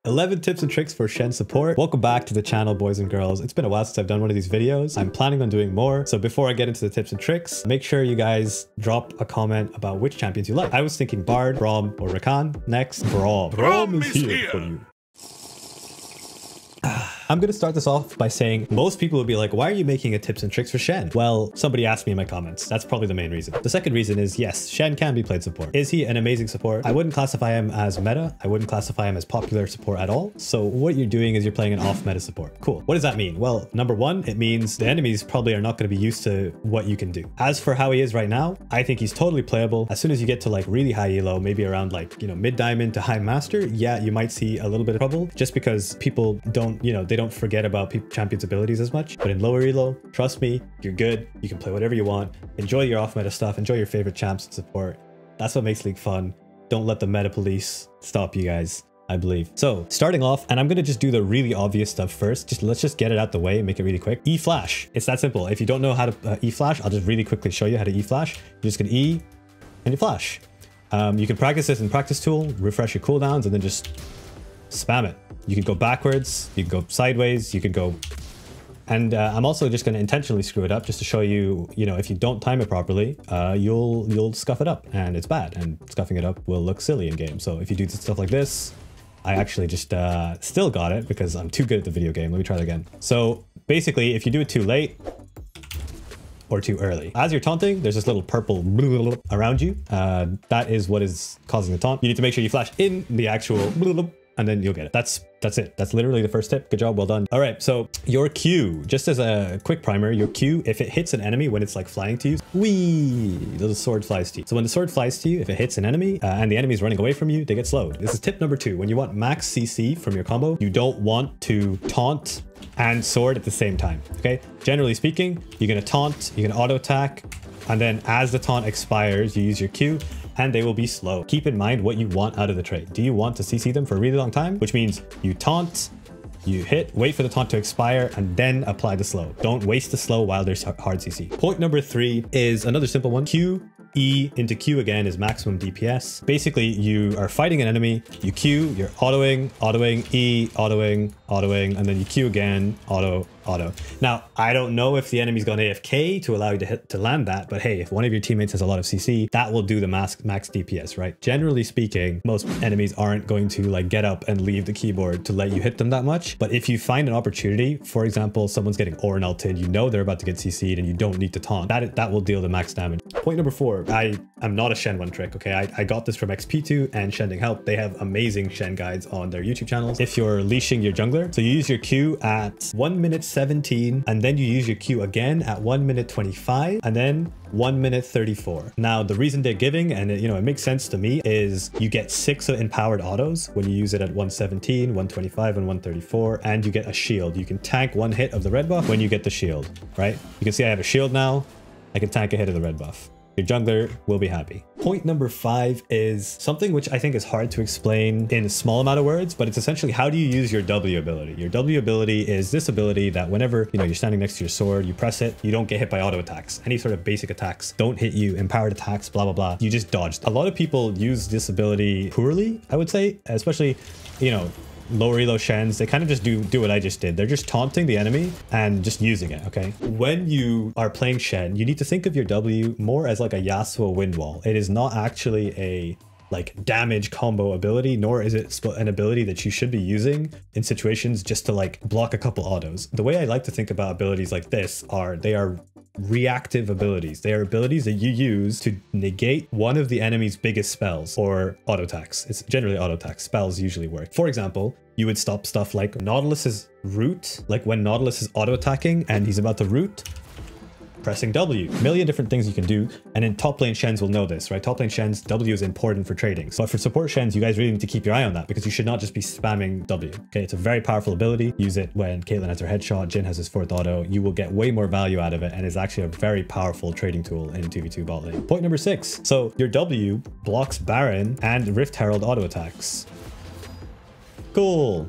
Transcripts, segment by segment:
11 tips and tricks for Shen support. Welcome back to the channel, boys and girls. It's been a while since I've done one of these videos. I'm planning on doing more. So before I get into the tips and tricks, make sure you guys drop a comment about which champions you like. I was thinking Bard, Braum, or Rakan. Next, Braum. Braum is here for you. I'm going to start this off by saying most people will be like, why are you making a tips and tricks for Shen? Well, somebody asked me in my comments. That's probably the main reason. The second reason is, yes, Shen can be played support. Is he an amazing support? I wouldn't classify him as meta. I wouldn't classify him as popular support at all. So what you're doing is you're playing an off meta support. Cool. What does that mean? Well, number one, it means the enemies probably are not going to be used to what you can do. As for how he is right now, I think he's totally playable. As soon as you get to like really high elo, maybe around like, mid diamond to high master, yeah, you might see a little bit of trouble just because people don't, they don't forget about champions abilities as much. But in lower elo, trust me, you're good. You can play whatever you want. Enjoy your off meta stuff. Enjoy your favorite champs and support. That's what makes League fun. Don't let the meta police stop you guys, I believe. So starting off, and I'm going to just do the really obvious stuff first. Let's just get it out the way and make it really quick. E-flash. It's that simple. If you don't know how to E-flash, I'll just really quickly show you how to E-flash. You're just going to E and you flash. You can practice this in practice tool, refresh your cooldowns, and then just spam it. You can go backwards, you can go sideways, you can go... And I'm also just going to intentionally screw it up just to show you, if you don't time it properly, you'll scuff it up and it's bad, and scuffing it up will look silly in game. So if you do stuff like this, I actually just still got it because I'm too good at the video game. Let me try that again. So basically, if you do it too late or too early, as you're taunting, there's this little purple around you. That is what is causing the taunt. You need to make sure you flash in the actual and then you'll get it. That's it. That's literally the first tip. Good job. Well done. All right. So your Q, just as a quick primer, your Q, if it hits an enemy when it's like flying to you, whee, the sword flies to you. So when the sword flies to you, if it hits an enemy and the enemy is running away from you, they get slowed. This is tip number 2. When you want max CC from your combo, you don't want to taunt and sword at the same time. Okay. Generally speaking, you're going to taunt, you're going to auto attack, and then as the taunt expires, you use your Q and they will be slow. Keep in mind what you want out of the trade. Do you want to CC them for a really long time? Which means you taunt, you hit, wait for the taunt to expire, and then apply the slow. Don't waste the slow while there's hard CC. Point number 3 is another simple one. Q, E into Q again is maximum DPS. Basically, you are fighting an enemy, you Q, you're autoing, E, autoing, and then you Q again, auto. Now, I don't know if the enemy's gone AFK to allow you to land that, but hey, if one of your teammates has a lot of CC, that will do the max DPS, right? Generally speaking, most enemies aren't going to like get up and leave the keyboard to let you hit them that much. But if you find an opportunity, for example, someone's getting Orin ulted, they're about to get CC'd and you don't need to taunt, that will deal the max damage. Point number 4, I am not a Shen one trick, okay? I got this from XP2 and Shending Help. They have amazing Shen guides on their YouTube channels. If you're leashing your jungler, so you use your Q at 1 minute 17, and then you use your Q again at 1 minute 25, and then 1 minute 34. Now, the reason they're giving, and it makes sense to me, is you get 6 empowered autos when you use it at 117, 125, and 134, and you get a shield. You can tank 1 hit of the red buff when you get the shield, right? You can see I have a shield now. I can tank a hit of the red buff. Your jungler will be happy. Point number 5 is something which I think is hard to explain in a small amount of words, but it's essentially how do you use your W ability? Your W ability is this ability that whenever you're standing next to your sword, you press it, you don't get hit by auto attacks. Any sort of basic attacks don't hit you, empowered attacks, blah, blah, blah. You just dodge. A lot of people use this ability poorly, I would say, especially, lower elo Shens. They kind of just do what I just did. They're just taunting the enemy and just using it, okay? When you are playing Shen, you need to think of your W more as like a Yasuo wind wall. It is not actually a like damage combo ability, nor is it an ability that you should be using in situations just to like block a couple autos. The way I like to think about abilities like this they are reactive abilities. They are abilities that you use to negate one of the enemy's biggest spells or auto attacks. It's generally auto attacks. Spells usually work. For example, you would stop stuff like Nautilus's root, like when Nautilus is auto attacking and he's about to root, pressing W. A million different things you can do, and in top lane Shens will know this, right? Top lane Shens, W is important for trading. But for support Shens, you guys really need to keep your eye on that because you should not just be spamming W, okay? It's a very powerful ability. Use it when Caitlyn has her headshot, Jhin has his 4th auto. You will get way more value out of it, and it's actually a very powerful trading tool in 2v2 bot lane. Point number 6. So your W blocks Baron and Rift Herald auto attacks. Cool.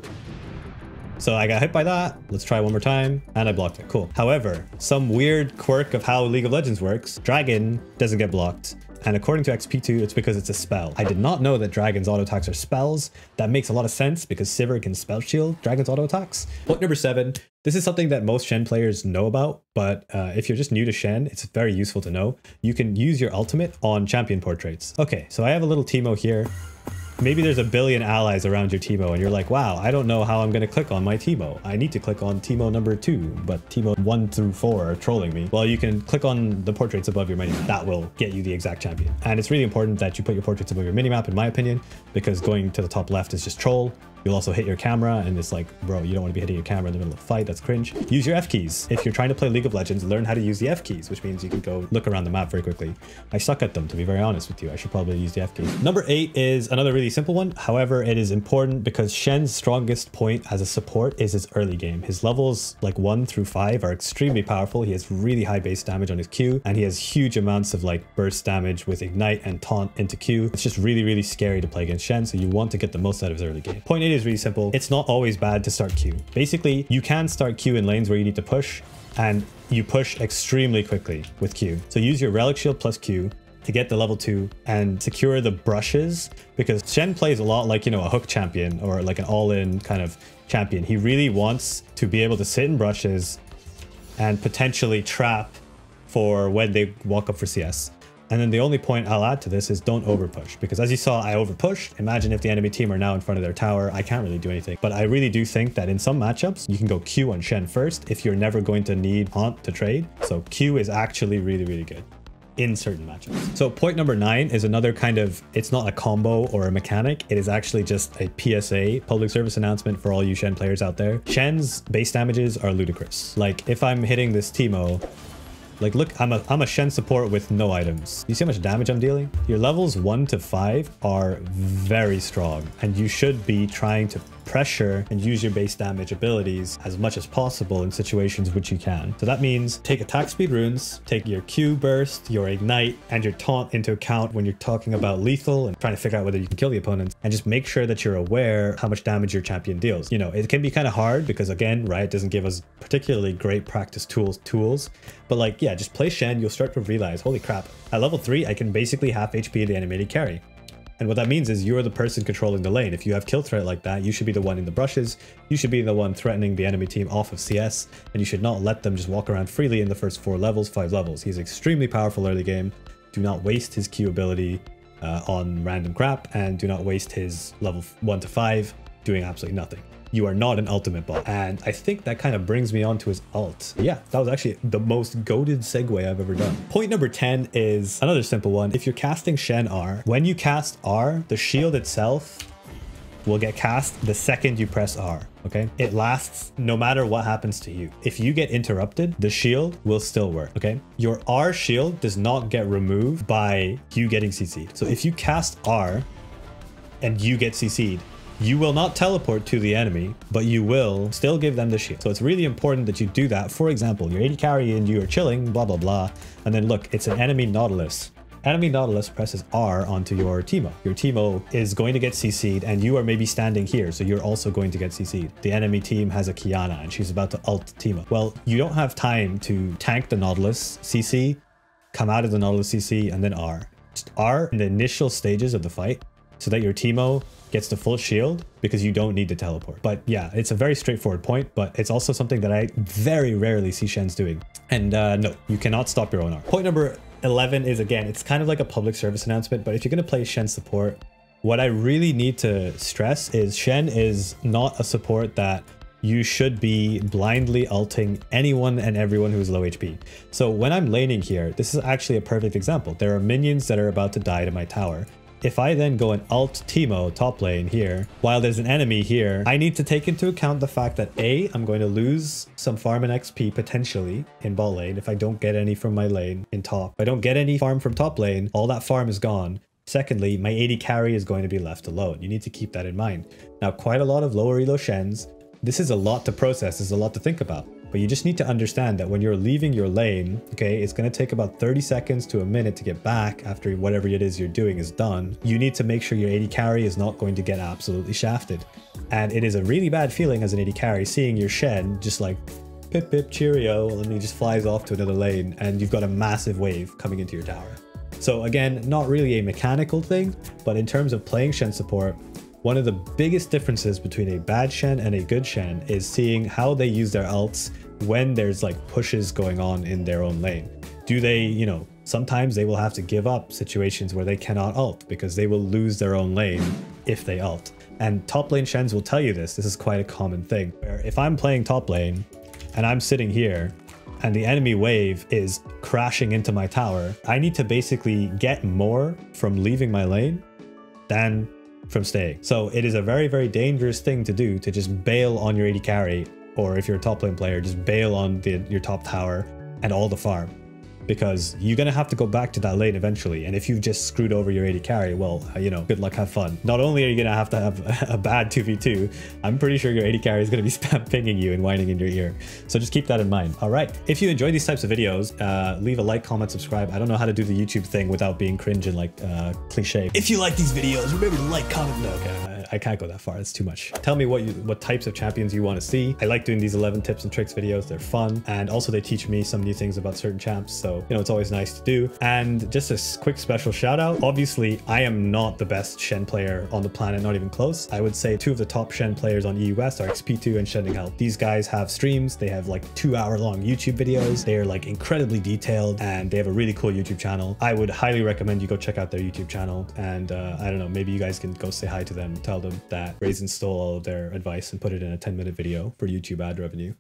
So I got hit by that. Let's try one more time. And I blocked it. Cool. However, some weird quirk of how League of Legends works, Dragon doesn't get blocked. And according to XP2, it's because it's a spell. I did not know that Dragon's auto attacks are spells. That makes a lot of sense because Sivir can spell shield Dragon's auto attacks. Point number 7. This is something that most Shen players know about, but if you're just new to Shen, it's very useful to know. You can use your ultimate on champion portraits. Okay, so I have a little Teemo here. Maybe there's a billion allies around your Teemo and you're like, wow, I don't know how I'm going to click on my Teemo. I need to click on Teemo number 2, but Teemo 1 through 4 are trolling me. Well, you can click on the portraits above your minimap. That will get you the exact champion. And it's really important that you put your portraits above your minimap, in my opinion, because going to the top left is just troll. You'll also hit your camera and it's like, bro, you don't want to be hitting your camera in the middle of a fight. That's cringe. Use your F keys. If you're trying to play League of Legends, learn how to use the F keys, which means you can go look around the map very quickly. I suck at them, to be very honest with you. I should probably use the F keys. Number 8 is another really simple one. However, it is important because Shen's strongest point as a support is his early game. His levels like 1 through 5 are extremely powerful. He has really high base damage on his Q, and he has huge amounts of like burst damage with Ignite and Taunt into Q. It's just really, really scary to play against Shen, so you want to get the most out of his early game. Point 8 is really simple. It's not always bad to start Q. Basically, you can start Q in lanes where you need to push, and you push extremely quickly with Q. So use your Relic Shield plus Q to get the level 2 and secure the brushes, because Shen plays a lot like, you know, a hook champion or like an all-in kind of champion. He really wants to be able to sit in brushes and potentially trap for when they walk up for CS. And then the only point I'll add to this is don't overpush, because as you saw, I overpushed. Imagine if the enemy team are now in front of their tower. I can't really do anything, but I really do think that in some matchups, you can go Q on Shen first if you're never going to need Haunt to trade. So Q is actually really, really good in certain matchups. So point number 9 is another kind of, it's not a combo or a mechanic. It is actually just a PSA, public service announcement for all you Shen players out there. Shen's base damages are ludicrous. Like if I'm hitting this Teemo, like look, I'm a Shen support with no items. You see how much damage I'm dealing? Your levels 1 to 5 are very strong, and you should be trying to pressure and use your base damage abilities as much as possible in situations which you can. So that means take attack speed runes, take your Q burst, your ignite, and your taunt into account when you're talking about lethal and trying to figure out whether you can kill the opponents, and just make sure that you're aware how much damage your champion deals. You know, it can be kind of hard because again, Riot doesn't give us particularly great practice tools, but like, yeah, just play Shen, you'll start to realize, holy crap, at level 3, I can basically half HP the animated carry. And what that means is you're the person controlling the lane. If you have kill threat like that, you should be the one in the brushes. You should be the one threatening the enemy team off of CS, and you should not let them just walk around freely in the first 4 levels, 5 levels. He's extremely powerful early game. Do not waste his Q ability on random crap, and do not waste his level 1 to 5 doing absolutely nothing. You are not an ultimate bot. And I think that kind of brings me on to his ult. Yeah, that was actually the most goated segue I've ever done. Point number 10 is another simple one. If you're casting Shen R, when you cast R, the shield itself will get cast the second you press R, okay? It lasts no matter what happens to you. If you get interrupted, the shield will still work, okay? Your R shield does not get removed by you getting CC'd. So if you cast R and you get CC'd, you will not teleport to the enemy, but you will still give them the shield. So it's really important that you do that. For example, you're 80 carry and you are chilling, blah, blah, blah. And then look, it's an enemy Nautilus. Enemy Nautilus presses R onto your Teemo. Your Teemo is going to get CC'd and you are maybe standing here, so you're also going to get CC'd. The enemy team has a Kiana and she's about to ult Teemo. Well, you don't have time to tank the Nautilus CC, come out of the Nautilus CC, and then R. Just R in the initial stages of the fight so that your Teemo gets the full shield, because you don't need to teleport. But yeah, it's a very straightforward point, but it's also something that I very rarely see Shen's doing. And no, you cannot stop your own R. Point number 11 is, again, it's kind of like a public service announcement, but if you're going to play Shen support, what I really need to stress is Shen is not a support that you should be blindly ulting anyone and everyone who's low HP. So when I'm laning here, this is actually a perfect example. There are minions that are about to die to my tower. If I then go and ult Teemo top lane here, while there's an enemy here, I need to take into account the fact that A, I'm going to lose some farm and XP potentially in bot lane if I don't get any from my lane in top. If I don't get any farm from top lane, all that farm is gone. Secondly, my 80 carry is going to be left alone. You need to keep that in mind. Now, quite a lot of lower elo Shens, this is a lot to process, this is a lot to think about. But you just need to understand that when you're leaving your lane, okay, it's going to take about 30 seconds to a minute to get back after whatever it is you're doing is done. You need to make sure your 80 carry is not going to get absolutely shafted. And it is a really bad feeling as an 80 carry seeing your Shen just like pip pip cheerio, and he just flies off to another lane and you've got a massive wave coming into your tower. So again, not really a mechanical thing, but in terms of playing Shen support, one of the biggest differences between a bad Shen and a good Shen is seeing how they use their ults when there's like pushes going on in their own lane. Do they, you know, sometimes they will have to give up situations where they cannot ult because they will lose their own lane if they ult. And top lane Shens will tell you this. This is quite a common thing, where if I'm playing top lane and I'm sitting here and the enemy wave is crashing into my tower, I need to basically get more from leaving my lane than from staying. So it is a very, very dangerous thing to do, to just bail on your AD carry, or if you're a top lane player, just bail on your top tower and all the farm, because you're going to have to go back to that lane eventually. And if you've just screwed over your AD carry, well, you know, good luck, have fun. Not only are you going to have a bad 2v2, I'm pretty sure your AD carry is going to be spam pinging you and whining in your ear. So just keep that in mind. All right. If you enjoy these types of videos, leave a like, comment, subscribe. I don't know how to do the YouTube thing without being cringe and like cliche. If you like these videos, remember to like, comment. No, okay. I can't go that far. It's too much. Tell me what types of champions you want to see. I like doing these 11 tips and tricks videos. They're fun. And also they teach me some new things about certain champs. So, you know, it's always nice to do. And just a quick special shout out. Obviously, I am not the best Shen player on the planet, not even close. I would say two of the top Shen players on EU West are XP2 and Shending Health. These guys have streams. They have like 2-hour-long YouTube videos. They are like incredibly detailed and they have a really cool YouTube channel. I would highly recommend you go check out their YouTube channel. And I don't know, maybe you guys can go say hi to them, tell them that Raisin stole all of their advice and put it in a 10-minute video for YouTube ad revenue.